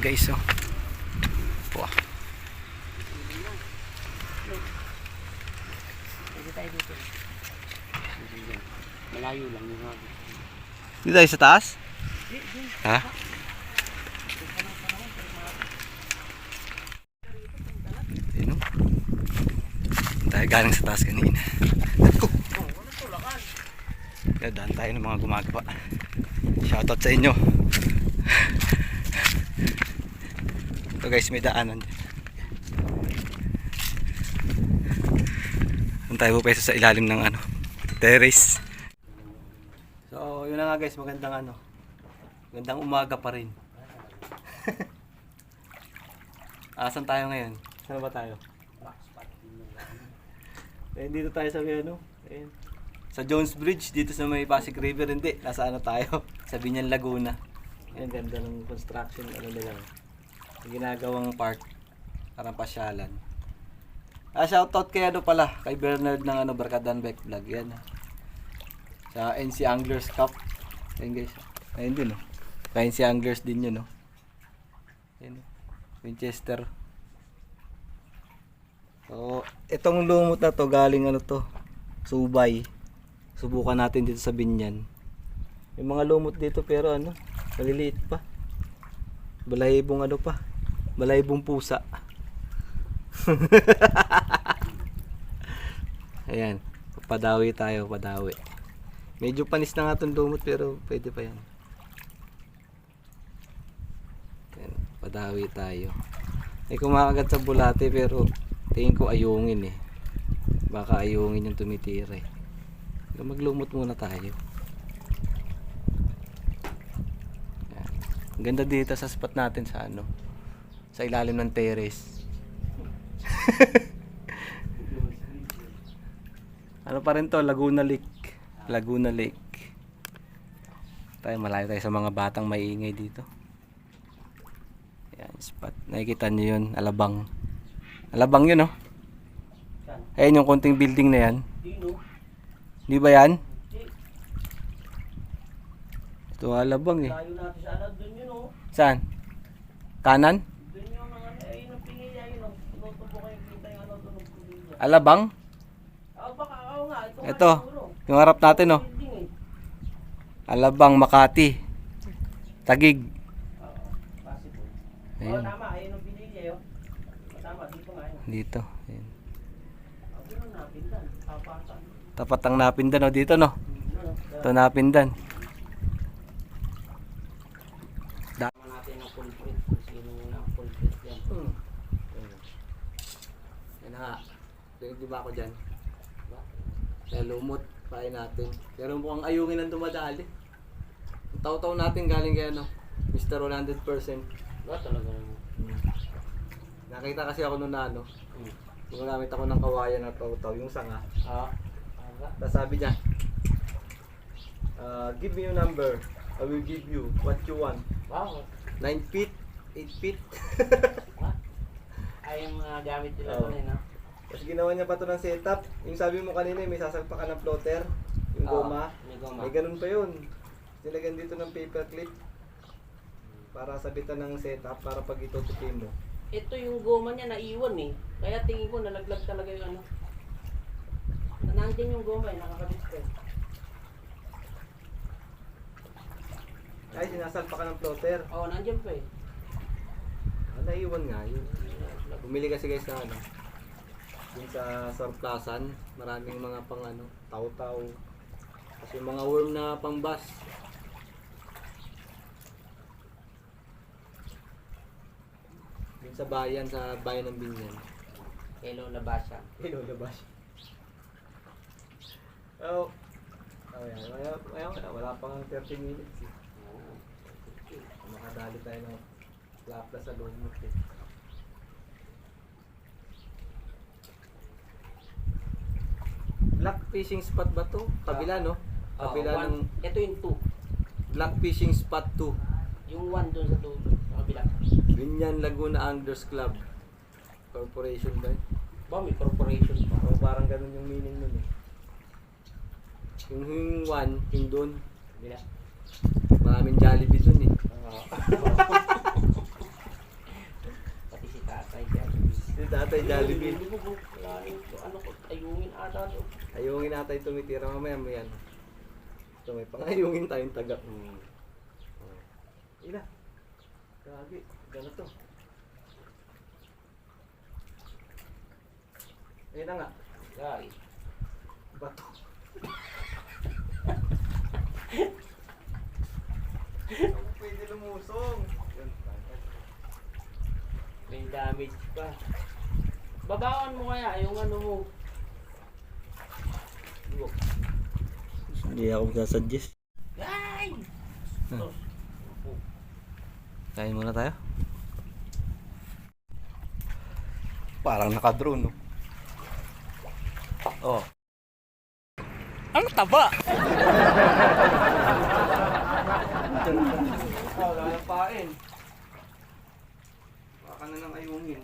guys, oh. Wah. Pwede tayo dito. Malayo lang yung hagis. Dito tayo sa taas? Ha? Ayun, oh. Tayo galing sa taas kanina. Daan tayo ng mga gumagawa. Shoutout sa inyo. Ito guys, may daanan. Doon tayo pupwesto sa ilalim ng ano, terrace. So, yun na nga guys, magandang umaga pa rin. Asan tayo ngayon? Saan ba tayo? Dito tayo sa sa Jones Bridge, dito sa may Pasig River. Hindi, nasa ano tayo? Sa Binyan, Laguna. Ayan, ganda ng construction, nila. Ginagawang park, parang pasyalan. Shoutout kay pala, kay Bernard ng Barkadan Beck Vlog. Yan. Sa NC Anglers Cup. Ayan guys. Ayun din, oh. Sa NC Anglers din yun, oh. Ayan, Winchester. So, itong lumot na to, galing Subay. Subukan natin dito sa Binyan. Yung mga lumot dito pero maliliit pa. Balayibong balayibong pusa. Ayan, padawi tayo, padawi. Medyo panis na nga itong lumot pero pwede pa yan. Ayan, padawi tayo. May kumakagat sa bulate pero tingin ko ayungin eh. Baka ayungin yung tumitira eh. Maglumot muna tayo. Ayan. Ang ganda dito sa spot natin sa sa ilalim ng terrace. Pa rin to, Laguna Lake. Laguna Lake. Malayo tayo sa mga batang maingay dito. Ayan, spot. Nakikita nyo yun, Alabang. Alabang yun, oh. Ayan yung konting building na yan. Di ba yan? Ito Alabang eh. Layo natin sa doon yun, oh. Saan? Kanan? Doon yung ayun ang pinili, ayun, oh. Tunutubo kayo kita yung tunog ko dito. Alabang? Baka, nga. Ito, yung harap natin, oh. Alabang, Makati. Tagig. Possible. Ayun. Tama, ayun ang pinili, oh. Tama, dito nga yun. Dito. Ayun. Ayun ang napindan, tapatan. Tapat ang Napindan, oh, dito, no? Ito Napindan. Tama natin ang full print, kung sino ang full print yan. Yan ha. Di ba ako dyan? Kaya lumot, pain natin. Pero mukhang ayungin ang dumadali. Ang taw-taw natin galing kay Mr. 100%. Ba talaga? Nakita kasi ako noon na gumagamit ako ng kawayan na taw-taw, yung sanga. Tapos sabi niya, give me your number. I will give you what you want. Wow. 9 feet, 8 feet. Ay, yung mga gamit nila Oo. no? Tapos ginawa niya pa ito ng setup. Yung sabi mo kanina, may sasalpa ka ng floater. Yung goma. May goma. May ganun pa yun. Nilagyan dito ng paper clip. Para sabitan ng setup para pag itutupi mo. Ito yung goma niya naiwan eh. Kaya tingin ko nalaglag talaga yung Nandiyan yung goma eh, nakakabit ko. Ay, sinasalpa ka ng floater. Oo, nandiyan pa eh. Naiwan nga yun. Bumili kasi guys na dun sa surplusan, maraming mga pang taw-taw. Kasi yung mga worm na pang bass. Dun sa bayan ng Binyan. Hello, labasa. Hello, labas. Oh. Wala pang 30 minutes eh. Makadali tayo ng lapla sa lumot eh. Black fishing spot ba to? Kabila no? Kabila ng ito yung 2. Black fishing spot 2. Yung 1 doon sa kabila. Binyan Laguna Anglers Club Corporation ba? Ba, may corporation pa. O parang ganun yung meaning nun eh. Yung 1, yung doon. Kabila. Maraming Jollibee dun eh. Dati Jollibee. Ano ko, ayungin ata to. Ayungin natin yung tumitira mamaya mo yan. So may pangayungin tayong taga. Ila. Gagi. Gano'n to. Ayun na nga. Gay. Bato. Ako pwede lumusong. Yun. May damage pa. Babawan mo kaya yung ano mo. Hindi ako magsasuggest. Ay! Kain muna tayo. Parang naka-drone, no? Oh. Ang taba! Oh, lalapain. Baka na nang ayungin.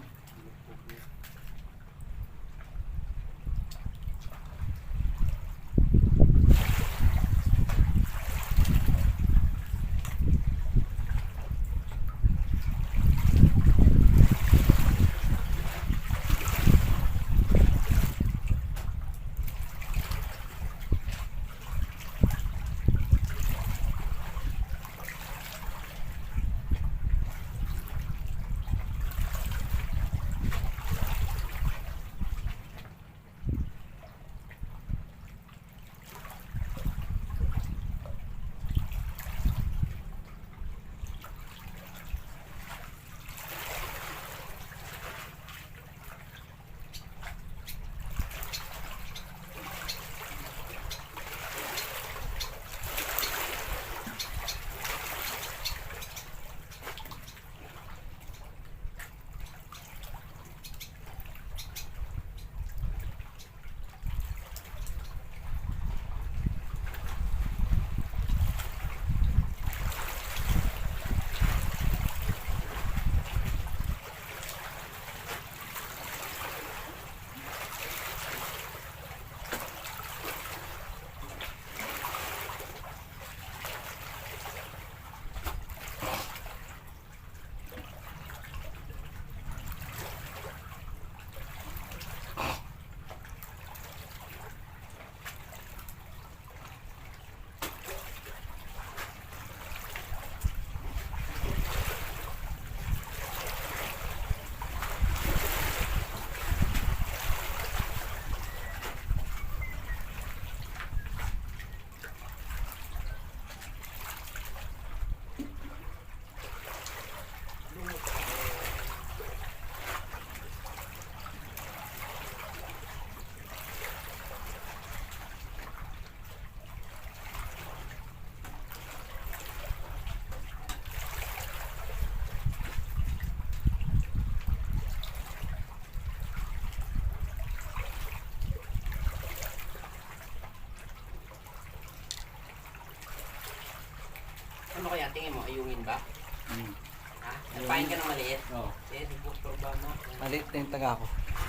Ano kaya tingin mo? Ayungin ba? Ha? Nagpahin ka ng maliit? Oo. Eh, nagpupur ba mo? Maliit na yung taga ko.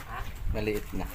Ha? Maliit na.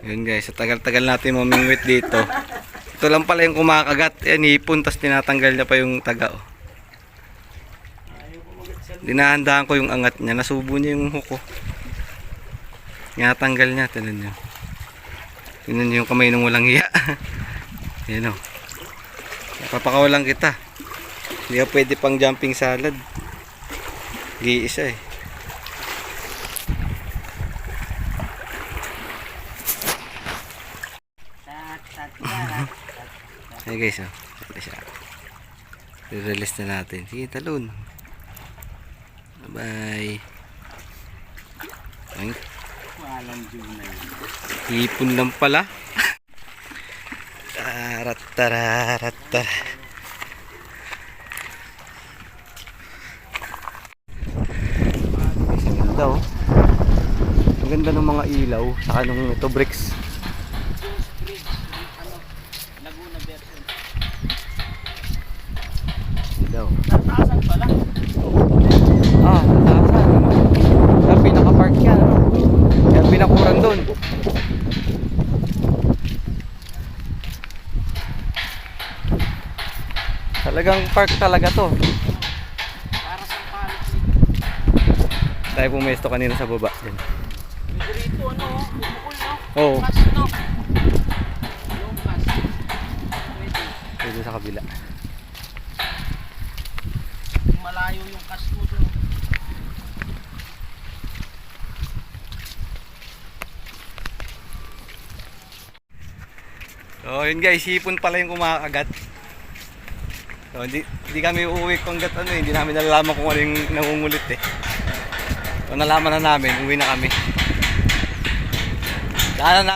Yun guys, sa tagal-tagal natin mamingwit dito. Ito lang pala yung kumakagat. Yan, hipon, tapos tinatanggal niya pa yung taga. Oh. Dinahandaan ko yung angat niya. Nasubo niya yung huko. Tinatanggal niya. Tinan niyo. Tinan niyo yung kamay ng walang hiya. Yan o. Napapakawalan kita. Hindi ka pwede pang jumping salad. Giisa eh. Hey guys, oh. Ito siya. I-release na natin. Sige, talon. Bye-bye. Ay. Walang junay. Hipon lang pala. Tarat-tarat-tarat. Ang ganda oh. Ang ganda ng mga ilaw. Saka nung ito bricks. Laguna version. Daw. Nataasan pala. Ah, nataasan. Kaya pinaka-park yan. Kaya pinakuran doon. Talagang park talaga to. Para sa palit. Tayo pumesto kanina sa baba. Yan. May dito ano, bukol no? Oo. Kas no? Yung kas. Pwede. Pwede sa kabila. Malayo yung kas mo doon. So yun guys, hipon pala yung kumakagat. So hindi kami uuwi kung gat ano, hindi namin nalalaman kung ano yung nangungulit eh. So nalaman na namin, uwi na kami. Daanan na